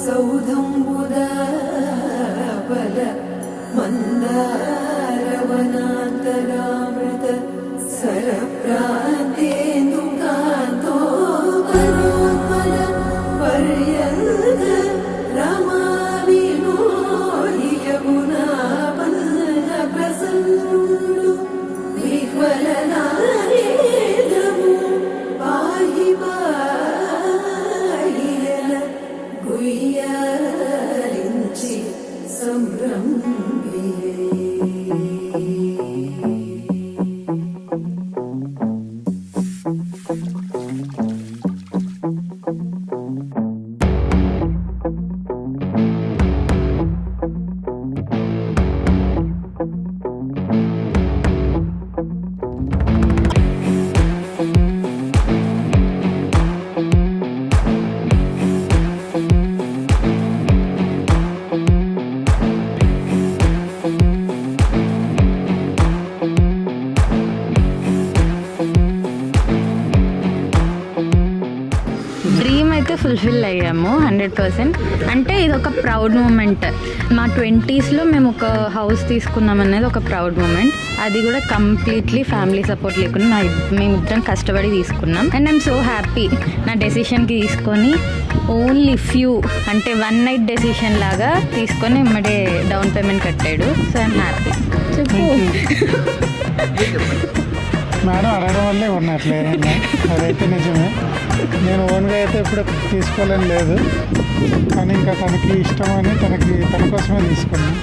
సౌధంబుదాబల మందారవనాంతరామృత సరప్రాంతేందుకాంతో మనోన్మల పర్యంత రమా వినోది యమునా పల్ల ప్రసన్నుడు విహ్వలనారేంద్రము పాహి పాహియన గుయ్యారించి సంభ్రమియే. డ్రీమ్ అయితే ఫుల్ఫిల్ అయ్యాము 100%. అంటే ఇది ఒక ప్రౌడ్ మూమెంట్. మా 20sలో మేము ఒక హౌస్ తీసుకున్నాం అనేది ఒక ప్రౌడ్ మూమెంట్. అది కూడా కంప్లీట్లీ ఫ్యామిలీ సపోర్ట్ లేకుండా మేమిద్దరం కష్టపడి తీసుకున్నాం. అండ్ ఐఎమ్ సో హ్యాపీ నా డెసిషన్కి తీసుకొని ఓన్లీ ఫ్యూ అంటే 1 night డెసిషన్ లాగా తీసుకొని ఇమ్మడే డౌన్ పేమెంట్ కట్టాడు. So I'm happy. మేడం అడగడం వల్లే ఉన్నట్లేదండి, అదైతే నిజమే. నేను ఓన్గా అయితే ఇప్పుడు తీసుకోలేని లేదు, కానీ ఇంకా తనకి ఇష్టమని తన కోసమే తీసుకున్నాను.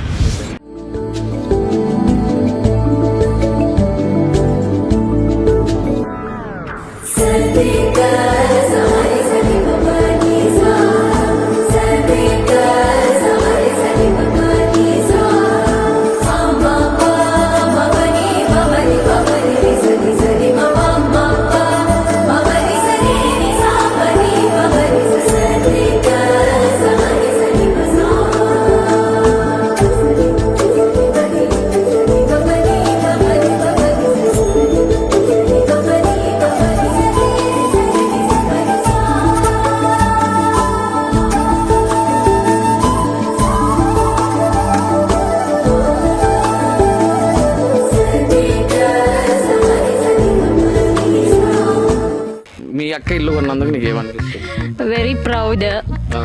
మీ అక్క ఇల్లు కొన్నందుకు నీకు ఏమనిపిస్తుంది? వెరీ ప్రౌడ్,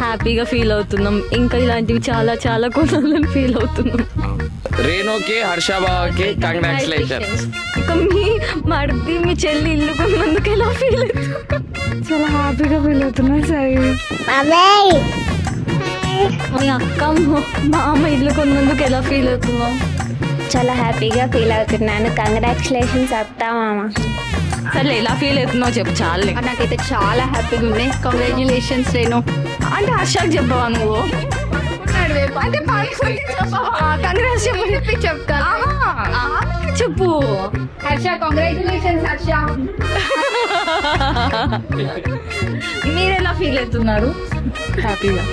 హ్యాపీగా ఫీల్ అవుతున్నాం. ఇంకా ఇలాంటివి చాలా చాలా కొనాలని ఫీల్ అవుతున్నాం. రేణుకి హర్షబాకి కంగ్రాచులేషన్స్. ఇంకా మీ మరిది మీ చెల్లి ఇల్లు కొన్నందుకు ఎలా ఫీల్ అవుతుంది? చాలా హ్యాపీగా ఫీల్ అవుతున్నా. సరే మీ అక్క మామ ఇల్లు కొన్నందుకు ఎలా ఫీల్ అవుతున్నావు? చాలా హ్యాపీగా ఫీల్ అవుతున్నాను. కంగ్రాచులేషన్స్ అత్త మామ. సరే ఎలా ఫీల్ అవుతున్నావు చెప్పు. చాలే, నాకైతే చాలా హ్యాపీగా ఉంది. కంగ్రాచులేషన్స్ రేణు. అంటే హర్షకి చెప్పవా నువ్వు? అంటే కంగ్రాట్స్ చెప్పి చెప్తాను చెప్పు. హర్ష కంగ్రాచులేషన్స్ హర్ష. మీరెలా ఫీల్ అవుతున్నారు? హ్యాపీగా.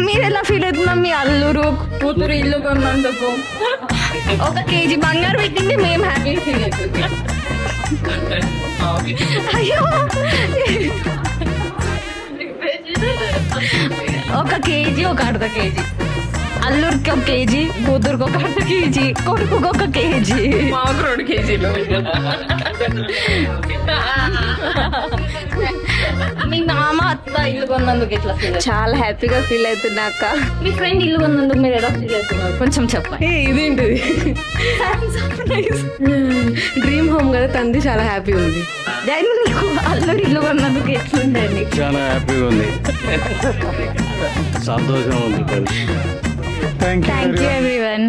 మీరెలా ఫీల్ అవుతున్నారు? మీ అల్లురు కూతురు ఇల్లు కొన్నందుకు 1 kg బంగారు పెట్టింది మేము హ్యాపీ ఫీల్ అవుతుంది. అయ్యో 1 kg 1/2 kg, అల్లురికి 1 kg, కూతురుకి 1/2 kg, కొడుకుకి 1 kg, మాకు 2 kgలు. మీ మామ అత్త ఇల్లు కొన్నందుకు ఎట్లా ఫీల్? చాలా హ్యాపీగా ఫీల్ అవుతున్నా అక్క. మీ ఫ్రెండ్ ఇల్లు కొన్నందుకు మీరు ఎలా ఫీల్ అవుతున్నారు? కొంచెం చెప్పండి. ఇదేంటిది డ్రీమ్ హోమ్ కదా, తంది చాలా హ్యాపీ ఉంది. డాడీ నీకు అల్లుడు ఇల్లు కొన్నందుకు ఎట్లుందండి? చాలా హ్యాపీగా ఉంది, సంతోషం ఉంది. Thank you everyone.